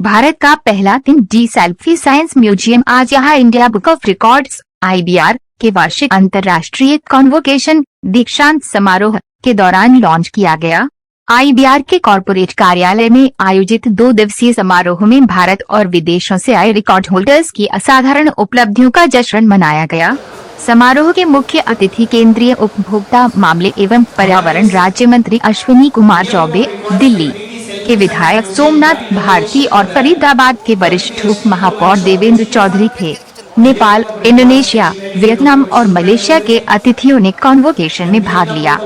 भारत का पहला 3D selfie science museum आज यहाँ India book of records (IBR) के वार्षिक अंतर्राष्ट्रीय कॉन्वोकेशन दीक्षांत समारोह के दौरान लॉन्च किया गया। IBR के कॉर्पोरेट कार्यालय में आयोजित 2 दिवसीय समारोह में भारत और विदेशों से आए रिकॉर्ड होल्डर्स की असाधारण उपलब्धियों का जश्न मनाया गया। समारोह के मुख्य अतिथि केंद्रीय उपभोक्ता मामले एवं पर्यावरण राज्य मंत्री अश्विनी कुमार चौबे, दिल्ली के विधायक सोमनाथ भारती और फरीदाबाद के वरिष्ठ उप महापौर देवेंद्र चौधरी थे। नेपाल, इंडोनेशिया, वियतनाम और मलेशिया के अतिथियों ने कॉन्वोकेशन में भाग लिया।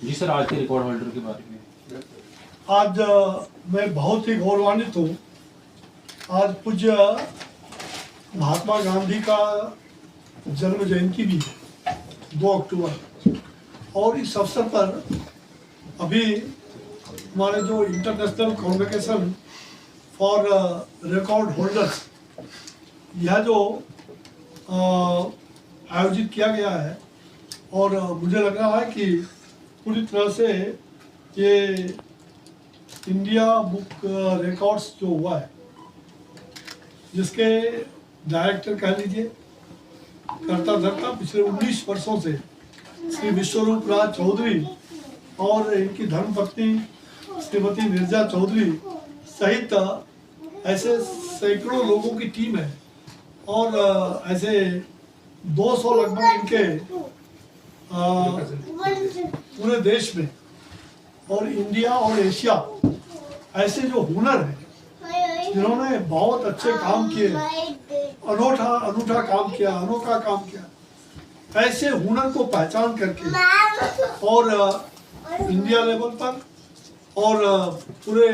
जी सर, आज के रिकॉर्ड होल्डर के बारे में आज मैं बहुत ही गौरवान्वित हूँ। आज पूज्य महात्मा गांधी का जन्म जयंती भी है 2 अक्टूबर, और इस अवसर पर अभी हमारे जो international convocation for record holders यह जो आयोजित किया गया है, और मुझे लग रहा है कि पूरी तरह से ये इंडिया बुक रिकॉर्ड्स जो हुआ है, जिसके डायरेक्टर कह लीजिए करता धरता पिछले 19 वर्षों से श्री विश्वरूप राज चौधरी और इनकी धर्मपत्नी श्रीमती निर्जा चौधरी सहित ऐसे सैकड़ों लोगों की टीम है, और ऐसे 200 लगभग इनके पूरे देश में और इंडिया और एशिया ऐसे जो हुनर है जिन्होंने बहुत अच्छे काम किए, अनूठा काम किया, अनोखा काम किया, ऐसे हुनर को पहचान करके और इंडिया लेवल पर और पूरे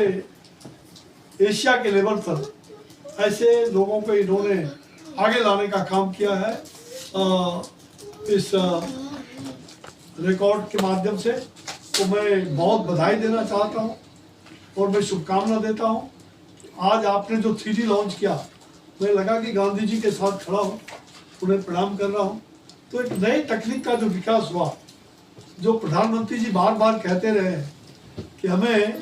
एशिया के लेवल पर ऐसे लोगों को इन्होंने आगे लाने का काम किया है इस रिकॉर्ड के माध्यम से। तो मैं बहुत बधाई देना चाहता हूँ और मैं शुभकामना देता हूँ। आज आपने जो 3D लॉन्च किया, मैं लगा कि गांधी जी के साथ खड़ा हूँ, उन्हें प्रणाम कर रहा हूँ। तो एक नई तकनीक का जो विकास हुआ, जो प्रधानमंत्री जी बार बार कहते रहे हैं कि हमें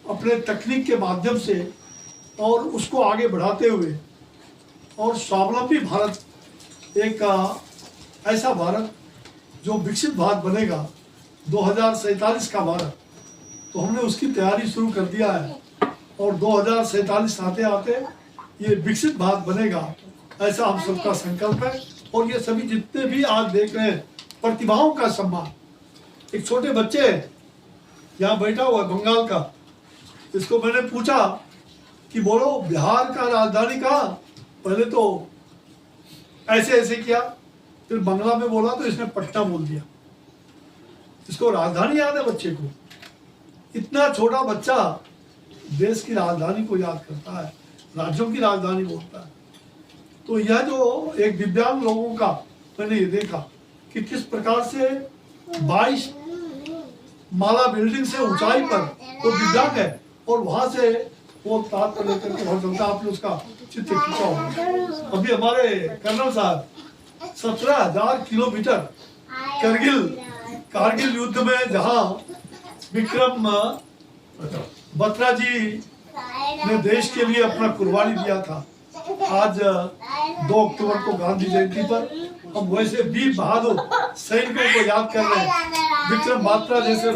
अपने तकनीक के माध्यम से और उसको आगे बढ़ाते हुए और स्वावलंबी भारत, एक ऐसा भारत जो विकसित भारत बनेगा 2047 का भारत, तो हमने उसकी तैयारी शुरू कर दिया है। और 2047 आते आते ये विकसित भारत बनेगा, ऐसा हम सबका संकल्प है। और ये सभी जितने भी आज देख रहे हैं, प्रतिभाओं का सम्मान। एक छोटे बच्चे यहाँ बैठा हुआ है बंगाल का, इसको मैंने पूछा कि बोलो बिहार का राजधानी कहाँ, पहले तो ऐसे ऐसे किया, फिर बंगला में बोला तो इसने पटना बोल दिया। इसको राजधानी याद है बच्चे को। इतना छोटा बच्चा देश की राजधानी को याद करता है, राज्यों की राजधानी बोलता है। तो यह जो एक दिव्यांग लोगों का मैंने ये देखा कि किस प्रकार से 22 माला बिल्डिंग से ऊंचाई पर वो दिव्यांग है, और वहां से वो तार पर लेकर के बहुत चलता। आपने उसका चित्र खींचा होगा। अभी हमारे कर्नल साहब 17,000 किलोमीटर कारगिल युद्ध में जहां विक्रम बत्रा जी ने देश के लिए अपना कुर्बानी दिया था, आज 2 अक्टूबर को गांधी जयंती पर हम वैसे वीर बहादुर सैनिकों को याद कर रहे हैं। विक्रम बत्रा जैसे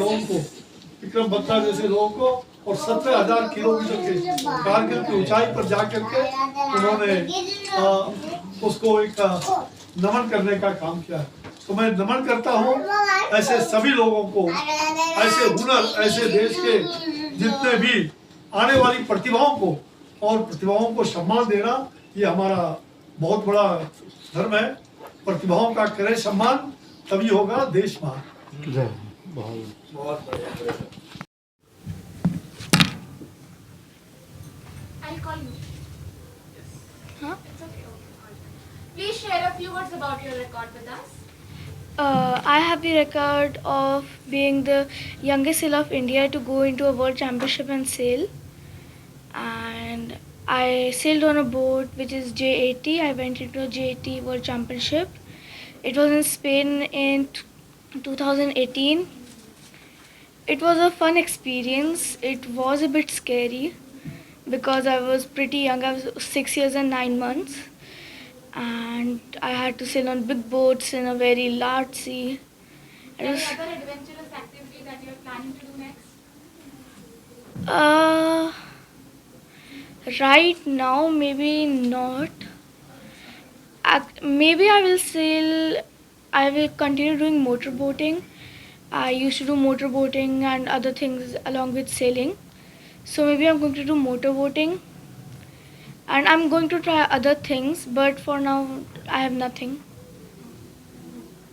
लोगों को और 17,000 किलोमीटर के कारगिल की ऊंचाई पर जाकर के उन्होंने उसको एक नमन करने का काम किया। तो मैं नमन करता हूँ ऐसे सभी लोगों को, ऐसे हुनर, ऐसे देश के जितने भी आने वाली प्रतिभाओं को, और प्रतिभाओं को सम्मान देना ये हमारा बहुत बड़ा धर्म है। प्रतिभाओं का करें सम्मान, तभी होगा देश महान। बहुत बढ़िया। I'll call you. Huh? It's okay. Please share a few words about your record with us. I have the record of being the youngest sailor of India to go into a world championship and sail, and I sailed on a boat which is J80. I went into a J80 World Championship. It was in Spain in 2018. It was a fun experience. It was a bit scary because I was pretty young. I was 6 years and 9 months. And I had to sail on big boats in a very large sea. It Any was, other adventurous activity that you're planning to do next? right now, maybe not. Maybe I will sail. I will continue doing motorboating. I used to do motorboating and other things along with sailing. So maybe I'm going to do motorboating. And I'm going to try other things, but for now, I have nothing.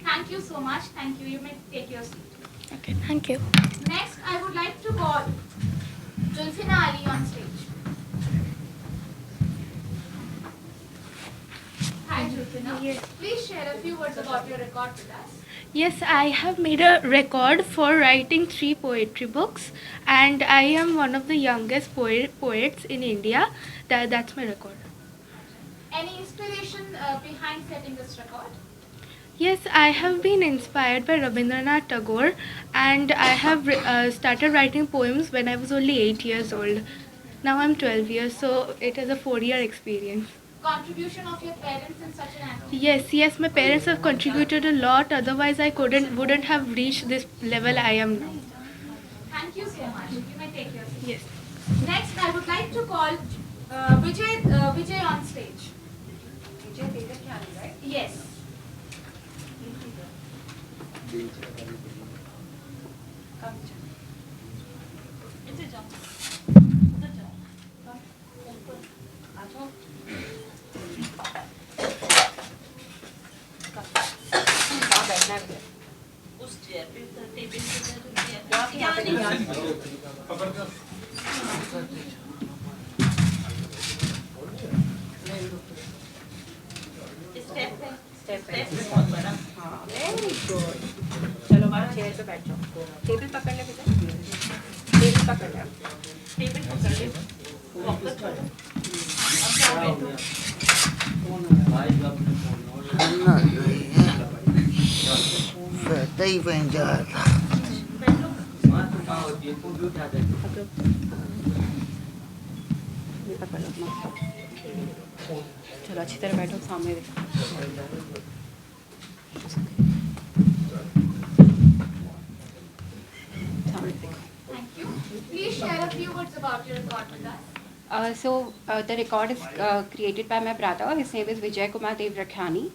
Thank you so much. Thank you. You may take your seat. Okay, thank you. Next, I would like to call Julfina Ali on stage. Hi, Julfina. Yes. Please share a few words about your record with us. Yes, I have made a record for writing 3 poetry books, and I am one of the youngest poets in India. That's my record. Any inspiration behind setting this record? Yes, I have been inspired by Rabindranath Tagore, and I have started writing poems when I was only 8 years old. Now I'm 12 years, so it is a 4-year experience. Contribution of your parents in such an activity? Yes, my parents have contributed a lot. Otherwise, I wouldn't have reached this level I am now. Thank you so much. You may take your seat. Yes. Next, I would like to call Vijay on stage. Vijay Devakyani, right? Yes. चलो बाहर chair पे बैठ जाओ table पकड़ ले बेटा table पकड़ ले टेबल पकड़ ले वापस छोड़ो Tây bên giờ ये पकड़ लो अपना चलो अच्छी तरह बैठो सामने देखो Thank you. Please share a few words about your record with us. The record is created by my brother. His name is Vijay Kumar Devrakhani.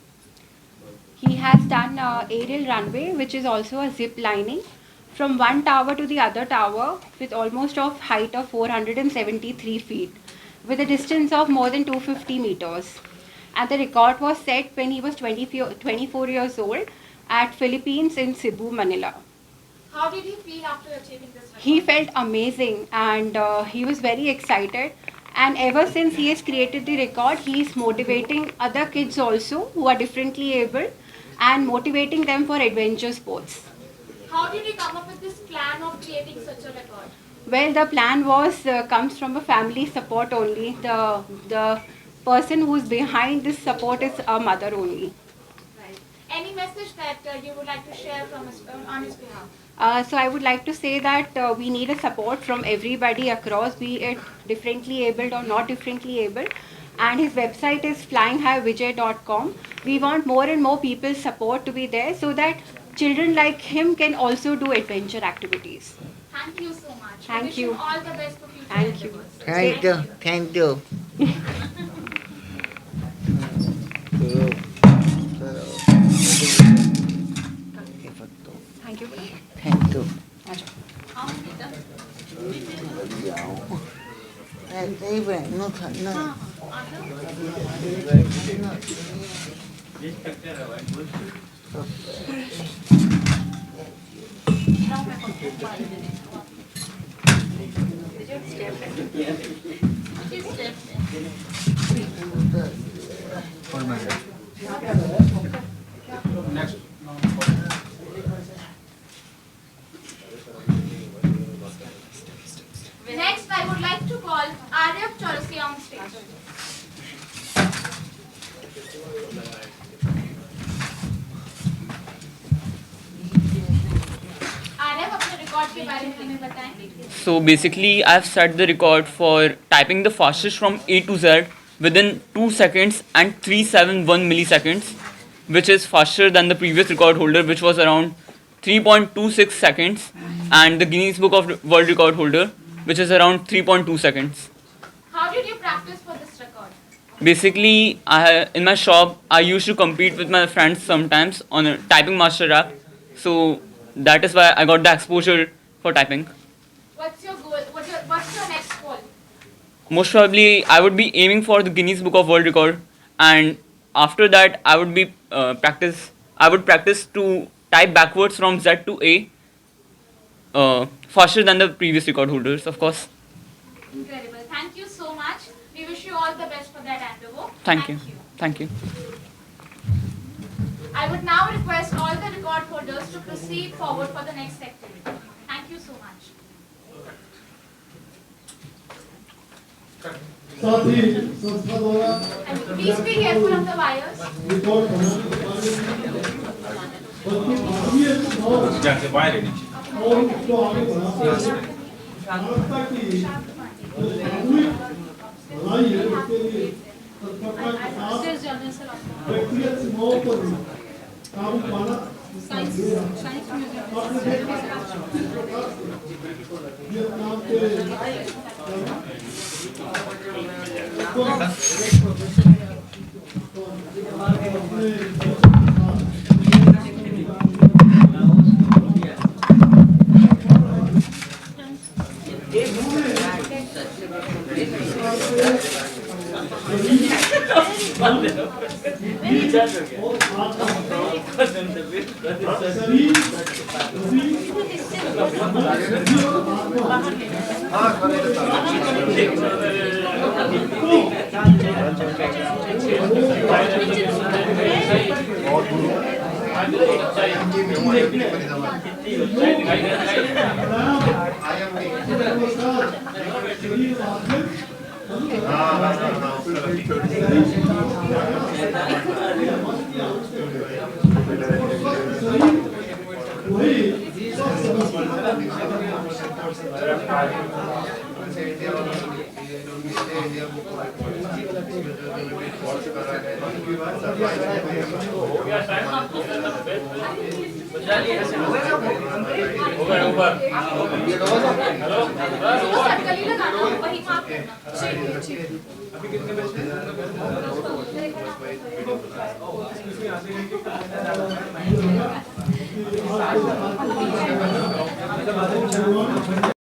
He has done aerial runway, which is also a zip lining from one tower to the other tower with almost of height of 473 feet with a distance of more than 250 meters. And the record was set when he was 24 years old at Philippines in Cebu, Manila. How did he feel after achieving this record? He felt amazing and he was very excited. And ever since he has created the record, he is motivating other kids also who are differently able and motivating them for adventure sports. How did you come up with this plan of creating such a record? Well, the plan was comes from a family support only. The person who is behind this support is a mother only. Right. Any message that you would like to share on his behalf? So I would like to say that we need a support from everybody across, be it differently abled or not differently abled. And his website is flyinghighvijay.com. We want more and more people's support to be there so that children like him can also do adventure activities. Thank you so much. Thank We wish you. all the best for future Thank you. endeavors. Thank you. Thank you. Thank you. Tây về nó thật này. Next. Next, I would like to call Aryav Chaurasia on stage. Aarav अपने record के बारे में हमें बताएं. So basically, I've set the record for typing the fastest from A to Z within 2 seconds and 371 milliseconds, which is faster than the previous record holder, which was around 3.26 seconds, and the Guinness Book of World Record holder, which is around 3.2 seconds. How did you practice for this record? Basically, in my shop, I used to compete with my friends sometimes on a typing master app, so that is why I got the exposure for typing. What's your goal? What's your next goal? Most probably, I would be aiming for the Guinness Book of World Record, and after that, I would be practice to type backwards from Z to A, faster than the previous record holders, of course. Incredible. Thank you so much. We wish you all the best for that endeavor. Thank you. Thank you. I would now request all the record holders to proceed forward for the next activity. Thank you so much. साथ ही संस्था द्वारा And please be careful of the wires. Record बनाने के बारे में बल्कि मानवीय स्वभाव और उसको आगे बढ़ाते हुए मानवता की जो सामूहिक भलाई है उसके लिए तत्परता के साथ व्यक्तिगत सीमाओं पर काबू पाना आपने देखा वियतनाम के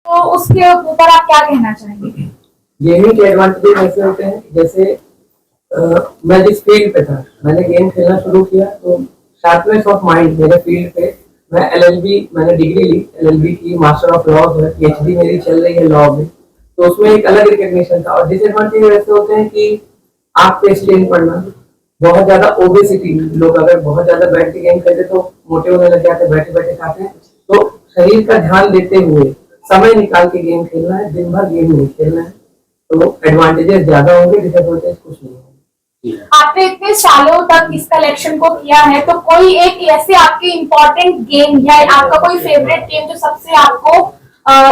तो उसके ऊपर आप क्या कहना चाहेंगे? गेमिंग के एडवांटेजेस ऐसे होते हैं, जैसे मैं जिस फील्ड पे था, मैंने गेम खेलना शुरू किया तो शार्पनेस ऑफ माइंड मेरे फील्ड पे, मैं एलएलबी मैंने डिग्री ली, एलएलबी की, मास्टर ऑफ लॉ है, पीएचडी मेरी चल रही है लॉ में, तो उसमें एक अलग रिकग्निशन था। और डिसएडवांटेज ऐसे होते हैं कि आप पे स्ट्रेन पड़ना, बहुत ज्यादा ओबेसिटी, लोग अगर बहुत ज्यादा बैठ के गेम खेलते तो मोटे होने लग जाते, बैठे बैठे खाते हैं, तो शरीर का ध्यान देते हुए समय निकाल के गेम खेलना है, दिन भर गेम नहीं खेलना है, तो एडवांटेजेस ज्यादा होंगे, डिसएडवांटेज कुछ नहीं होंगे। आपने इतने सालों तक इस कलेक्शन को किया है, तो कोई एक ऐसे आपके इम्पोर्टेंट गेम या आपका कोई फेवरेट गेम जो सबसे आपको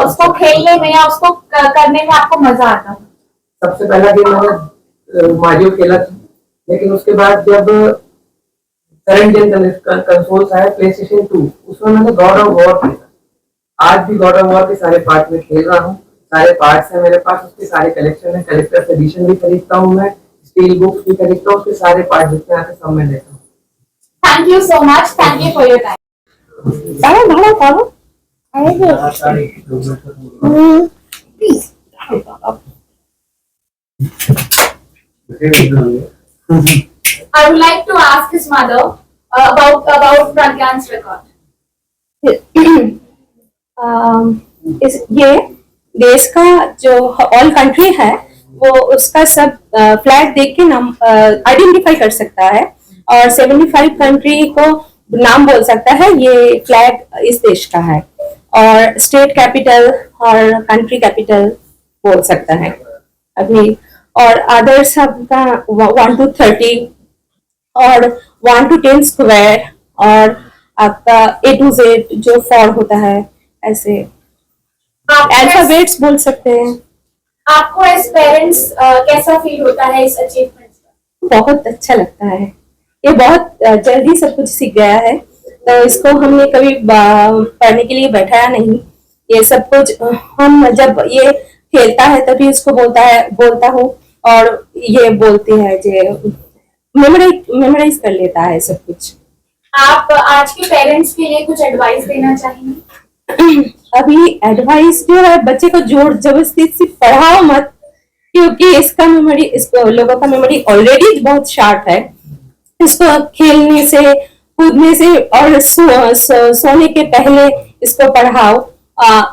उसको खेलने में या उसको करने में आपको मजा आता? सबसे पहला गेम मैंने मारियो खेला था, लेकिन उसके बाद जब करंट जेन कंसोल्स आया प्लेस्टेशन 2, उसमें मैंने गॉड ऑफ वॉर खेला। आज भी गॉड ऑफ वॉर के सारे पार्ट में खेल रहा हूँ, सारे पार्ट्स हैं मेरे पास, उसके सारे कलेक्शन है, कलेक्टर्स एडिशन भी खरीदता हूँ मैं, स्टील बुक्स भी खरीदता हूँ, उसके सारे पार्ट जितने आते सब मैं लेता हूँ। Thank you so much, thank you for your time. I would like to ask his mother about Pragyan's record. ये देश का जो ऑल कंट्री है वो उसका सब फ्लैग देख के नाम आइडेंटिफाई कर सकता है और 75 कंट्री को नाम बोल सकता है, ये फ्लैग इस देश का है, और स्टेट कैपिटल और कंट्री कैपिटल बोल सकता है अभी, और अदर सब का 1 to 30 और 1 to 10 स्क्वायर और आपका A to Z जो फॉर होता है, ऐसे अल्फाबेट्स बोल सकते हैं। आपको एज पेरेंट्स कैसा फील होता है इस अचीवमेंट का? बहुत अच्छा लगता है। ये बहुत जल्दी सब कुछ सीख गया है, तो इसको हमने कभी पढ़ने के लिए बैठाया नहीं। ये सब कुछ हम जब ये खेलता है तभी इसको बोलता हूँ, और ये बोलती है जो मेमोराइज कर लेता है सब कुछ। आप आज के पेरेंट्स के लिए कुछ एडवाइस देना चाहेंगे? अभी एडवाइस जो है, बच्चे को जोर जबरदस्ती से पढ़ाओ मत, क्योंकि इसको लोगों का मेमोरी ऑलरेडी बहुत शार्प है। इसको खेलने से, कूदने से और सोने के पहले इसको पढ़ाओ।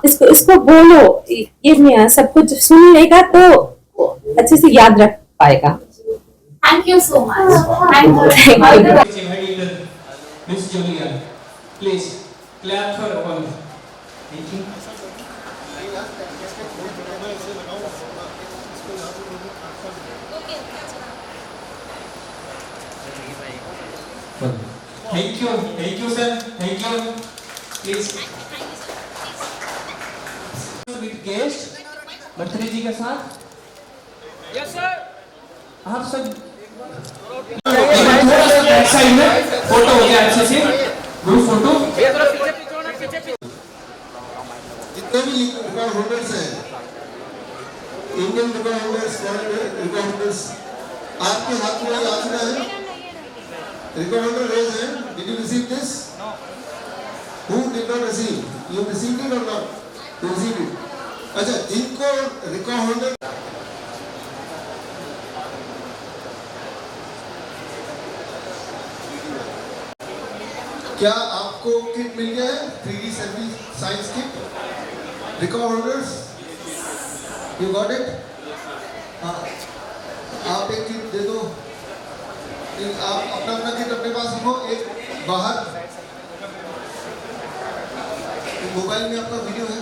इसको बोलो, ये सब कुछ सुन लेगा तो अच्छे से याद रख पाएगा। Thank you so much. Miss Julia, please clap for all. Thank you. Thank you, sir. Thank you. Please. With guest, birthday जी के साथ. Yes, sir. आप सब बैक साइड में फोटो हो गया अच्छे से, ग्रुप फोटो। जितने भी रिकॉर्ड होल्डर्स हैं, Indian record holders, record holders, आपके हाथ में याचना है। रिकॉर्ड होल्डर रेज है। Did you receive this? Who did not receive? You received it और नॉट? You received it. अच्छा, जिनको रिकॉर्ड होल्डर क्या आपको किट मिल गया है? 3D science kit, record holders, you got it? आप एक किट दे दो। आप अपना किट अपने पास रखो। एक बाहर मोबाइल में आपका वीडियो है,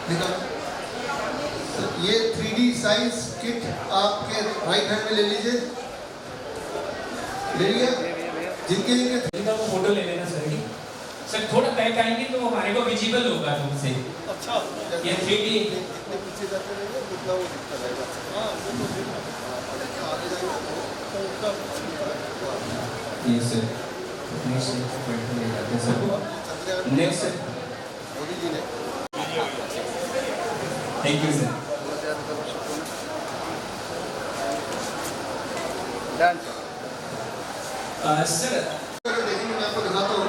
निकालो। ये 3D साइंस किट आपके राइट हैंड में ले लीजिए। ले लिया? जिनके वो फोटो ले लेना सर। सर थोड़ा बैक आएंगे तो हमारे को विजिबल होगा तुमसे। अच्छा, ये 3D पीछे जाते रहेंगे उतना वो दिखता रहेगा। हां, वो तो आगे जाएंगे तो उनका यस सर। नेक्स्ट पॉइंट ले जाते हैं sir. Next sir, Modi ji ने। Thank you sir. Done sir. देखिए, मैं आपको दिखाता हूँ।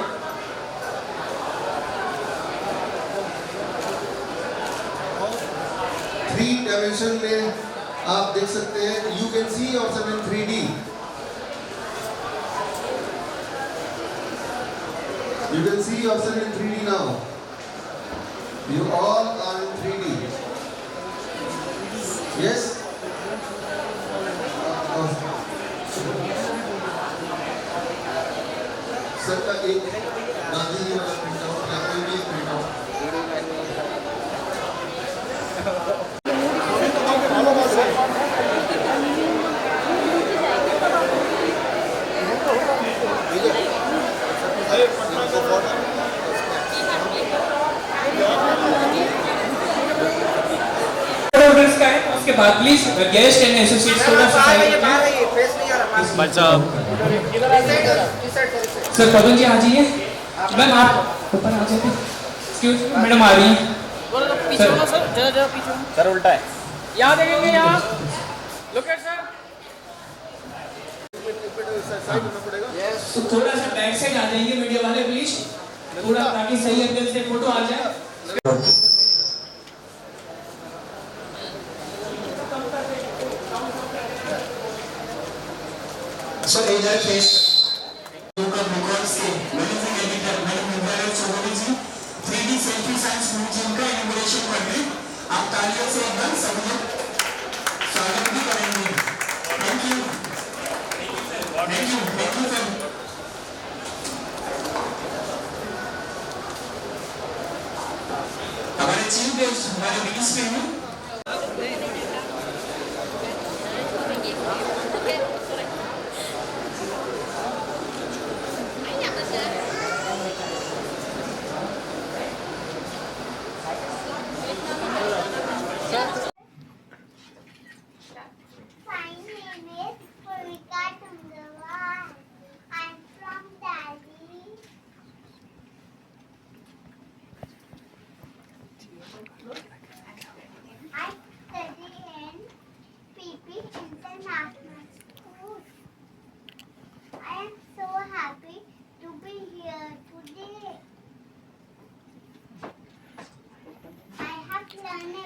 थ्री डायमेंशन में आप देख सकते हैं। You can see also in 3D। You can see yourself in 3D now. You all are in 3D. Yes? Sir का एक गांधी जी वाला प्रिंट आउट या कोई भी एक प्रिंट आउट। उसके बाद प्लीज गेस्ट एंड एसोसिएट्स थोड़ा सा साइड सर। पवन जी आ जाइए। मैम आप ऊपर आ जाइए। एक्सक्यूज मैडम आ रही हैं सर। उल्टा है, यहाँ देखेंगे। यहाँ लुक एट सर। तो थोड़ा सा बैक साइड आ जाइए मीडिया वाले प्लीज, थोड़ा, ताकि सही एंगल से फोटो आ जाए। So these are face local records के managing editor madam Indira Chaudhary ji 3D selfie science museum का इनॉग्रेशन कर रहे हैं। आप तालियों से एकदम सब लोग स्वागत भी करेंगे। Thank you sir. हमारे चीफ गेस्ट हमारे बीच में हैं।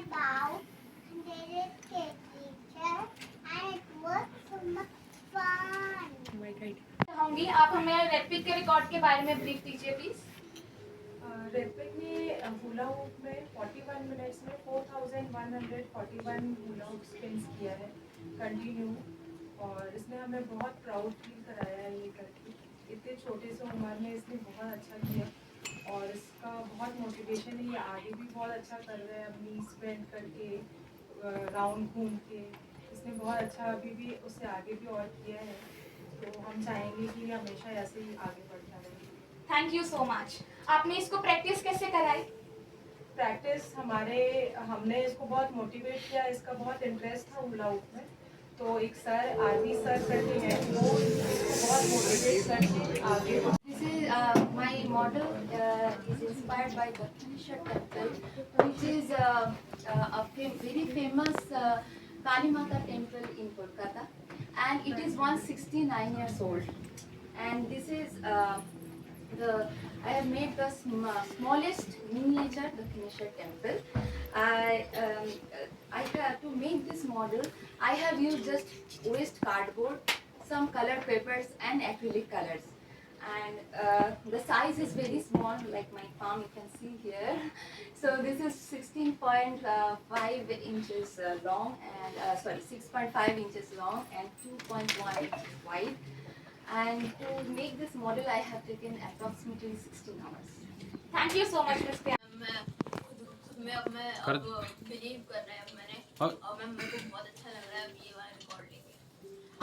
about there is teacher and it was so much fun. होंगी आप हमें रैपिड के रिकॉर्ड के बारे में ब्रीफ दीजिए प्लीज। रैपिड ने हुला हुप में 41 मिनट्स में 4141 हुला हुप स्पिन्स किया है कंटिन्यू, और इसने हमें बहुत प्राउड फील कराया है ये करके। इतने छोटे से उम्र में इसने बहुत अच्छा किया और इसका बहुत मोटिवेशन है, ये आगे भी बहुत अच्छा कर रहा है अपनी स्पेंड करके राउंड घूम के। इसने बहुत अच्छा अभी भी उससे आगे भी और किया है, तो हम चाहेंगे कि ये हमेशा ऐसे ही आगे बढ़ता रहे। Thank you so much. आपने इसको प्रैक्टिस कैसे कराई? प्रैक्टिस हमने इसको बहुत मोटिवेट किया, इसका बहुत इंटरेस्ट था हुला हुप में, तो एक सर आरवी सर करके हैं वो इसको बहुत मोटिवेट करके आगे। This is my model is inspired by Dakshineswar temple, which is very famous Kali Mata temple in Kolkata, and it is 169 years old. And this is I have made the smallest miniature Dakshineswar temple. I have to make this model. I have used just waste cardboard, some colored papers, and acrylic colors. And the size is very small, like my palm you can see here. So this is 16.5 inches long, and 6.5 inches long and 2.1 inches wide. And to make this model I have taken approximately 16 hours. Thank you so much miss मैं अब believe कर रहा है मैंने, और मेरे को बहुत अच्छा लग रहा है अब ये वाला रिकॉर्ड लेके।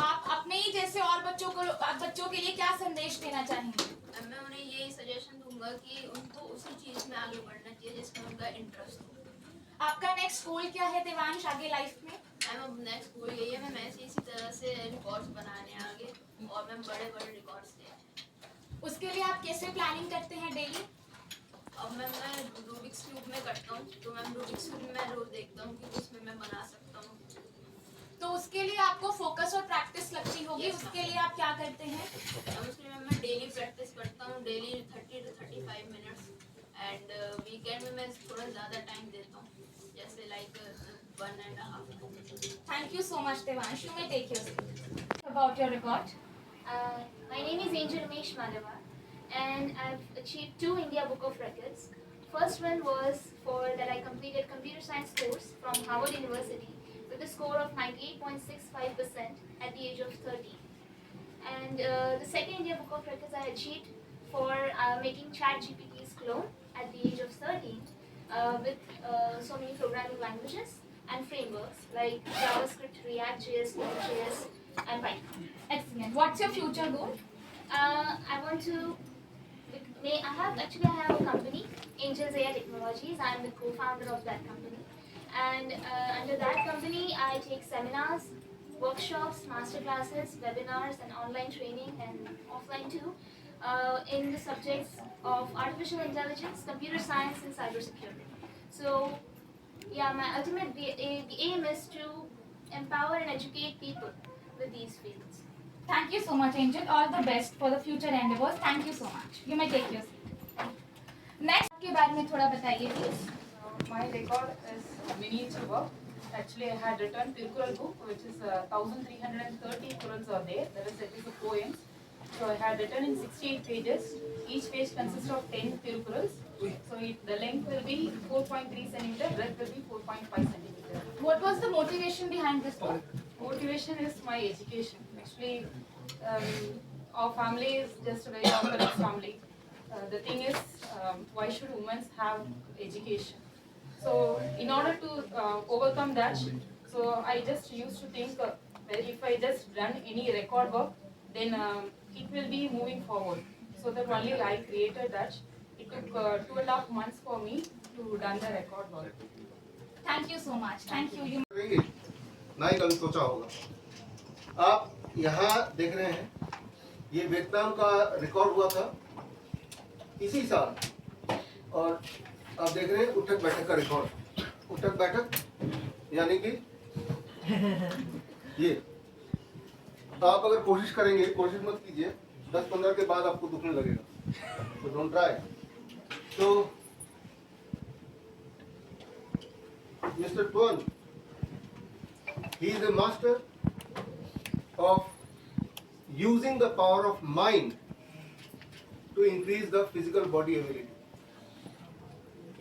आप अपने ही जैसे और बच्चों के लिए क्या संदेश देना चाहेंगे? मैं उन्हें यही सजेशन दूंगा कि उनको उसी चीज में आगे बढ़ना चाहिए जिसमें उनका इंटरेस्ट हो। आपका नेक्स्ट गोल क्या है देवांश आगे लाइफ में? नेक्स्ट गोल यही है, मैं इसी तरह से रिकॉर्ड्स बनाने आगे और मैं बड़े बड़े रिकॉर्ड्स ले। उसके लिए आप कैसे प्लानिंग करते हैं डेली? अब मैं रूबिक्स क्यूब में करता हूँ, तो मैं रूबिक्स क्यूब में रोज देखता हूँ कि उसमें मैं बना सकता हूँ। तो उसके लिए आपको फोकस और प्रैक्टिस लगती होगी। उसके लिए आप क्या करते हैं? उसके लिए मैं डेली प्रैक्टिस करता हूँ, daily 30 to 35 minutes, and weekend में मैं थोड़ा ज़्यादा टाइम देता हूँ, जैसे like 1.5 hours। Thank you so much Devansh. You may take your seat. About your record. My name is Angel Ramesh Malava, and I've achieved 2 India Book of Records. First one was that I completed computer science course from Harvard University with a score of 98.65% at the age of 30. And the second India Book of Records I achieved for making ChatGPT's clone at the age of 13 with so many programming languages and frameworks like JavaScript, React.js, Node.js, and Python. Excellent. What's your future goal? I want to. I have a company, Angels AI Technologies. I am the co-founder of that company, and under that company, I take seminars, workshops, master classes, webinars, and online training, and offline too, in the subjects of artificial intelligence, computer science, and cybersecurity. So, yeah, my ultimate aim is to empower and educate people with these fields. Thank you so much, Angel. All the best for the future endeavors. Thank you so much. You may take your seat. Next के बारे में थोड़ा बताइए please. My record is miniature work. Actually, I had written Tirukural book, which is 1,330 Kurals are there. That is, it is a poem. So I had written in 68 pages. Each page consists of 10 Tirukurals. So the length will be 4.3 centimeter, breadth will be 4.5 centimeter. What was the motivation behind this book? Motivation is my education. Actually, our family is just a very orthodox family. The thing is, why should women have education? So, in order to overcome that, so I just used to think that if I just run any record work, then it will be moving forward. So that only I created that. It took 2.5 months for me to run the record work. Thank you so much. Thank you. ना ही कभी सोचा होगा। आप यहाँ देख रहे हैं, ये वियतनाम का रिकॉर्ड हुआ था इसी साल, और आप देख रहे हैं उठक बैठक का रिकॉर्ड। उठक बैठक यानी कि ये आप अगर कोशिश करेंगे, कोशिश मत कीजिए, 10-15 के बाद आपको दुखने लगेगा, तो डोंट ट्राई। तो Mr. Tuan, he is a master of using the power of mind to increase the physical body ability.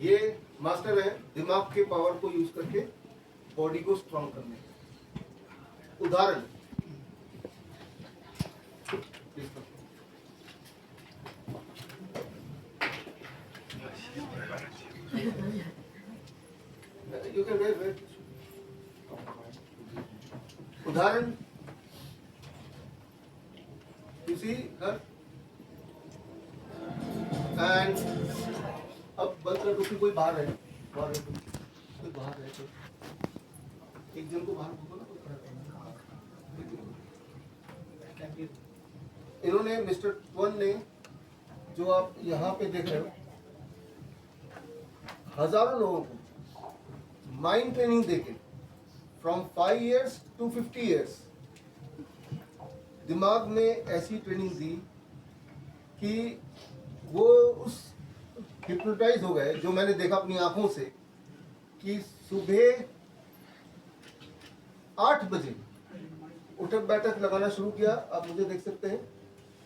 ये मास्टर है दिमाग के पावर को यूज करके बॉडी को स्ट्रॉन्ग करने। उदाहरण You can wait. उदाहरण you see her and अब बंद कर दो कि कोई बाहर है कोई बाहर है तो एक जन को बाहर बोलो ना कोई खड़ा करना। इन्होंने मिस्टर ट्वन ने जो आप यहाँ पे देख रहे हो हजारों लोगों को माइंड ट्रेनिंग देके फ्रॉम 5 years to 50 years दिमाग में ऐसी ट्रेनिंग दी कि वो उस हिप्नोटाइज हो गए, जो मैंने देखा अपनी आंखों से कि सुबह 8 बजे उठक बैठक लगाना शुरू किया, आप मुझे देख सकते हैं,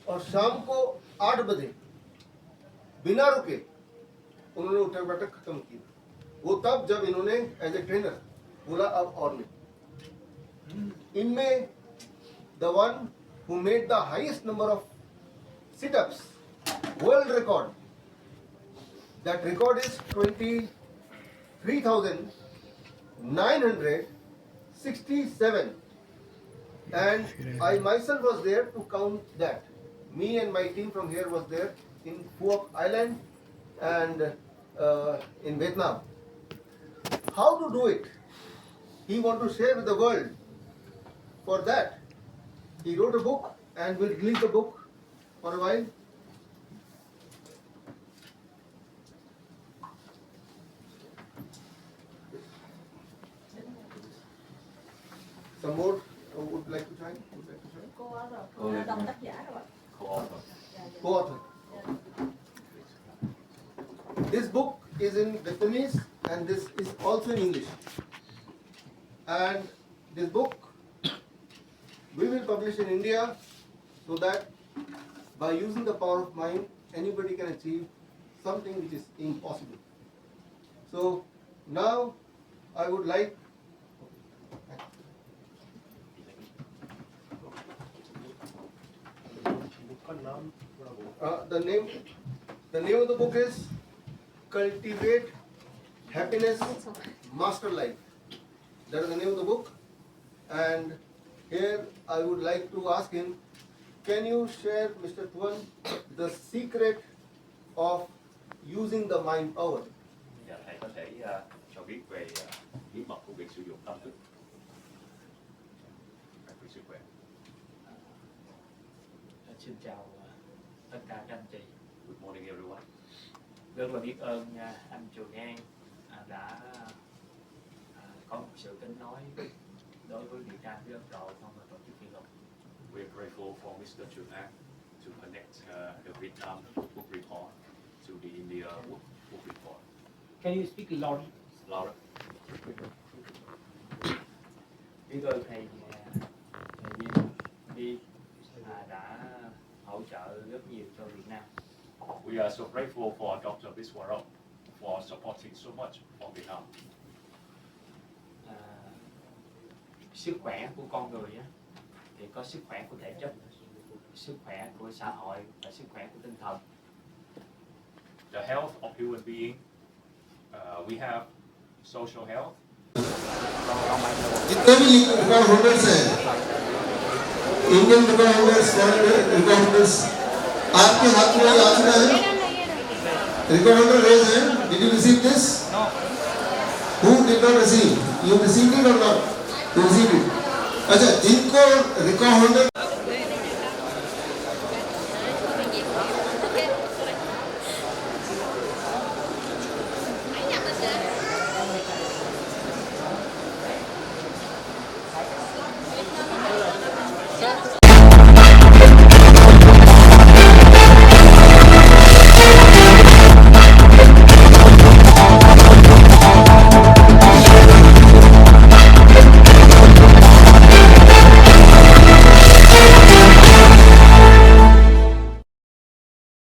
और शाम को 8 बजे बिना रुके उन्होंने उठक बैठक खत्म की। वो तब जब इन्होंने एज ए ट्रेनर बोला अब और नहीं। इनमें the one who made the highest number of sit-ups world record, that record is 23,967 and I myself was there to count that. Me and my team from here was there in Phuoc Island and in Vietnam. How to do it? He want to share with the world. For that, he wrote a book and will release the book for a while. Some more would like to try? Co-author. This book is in Vietnamese and this is also in English. And this book we will publish in India so that by using the power of mind, anybody can achieve something which is impossible. So now I would like the name of the book is Cultivate Happiness, Master Life. That is the name of the book. And here I would like to ask him, can you share, Mr. Tuan, the secret of using the mind power? Dạ, thầy có thể cho biết về bí mật của việc sử dụng tâm thức. Sức khỏe. Xin chào tất cả các anh chị. Good morning everyone. Rất là biết ơn anh Trường An đã có một sự kết nối đối với Việt Nam với Ấn Độ trong tổ chức kỷ lục. We are grateful for Mr. Chung An to connect the Vietnam book report to the India book report. Can you speak louder? Louder. Biết ơn thầy Di đã hỗ trợ rất nhiều cho Việt Nam. We are so grateful for Dr. Biswarup for supporting so much for Vietnam. Sức khỏe của con người thì có sức khỏe của thể chất, sức khỏe của xã hội và sức khỏe của tinh thần. The health of human being, we have social health. जितने भी record holders हैं, Indian record holders, record holders, आपके हाथ में ये आसना है, record holder raise है, did you receive this? No. Who did not receive? You received it or not? You received it. अच्छा, जिनको रिकॉर्ड होल्डर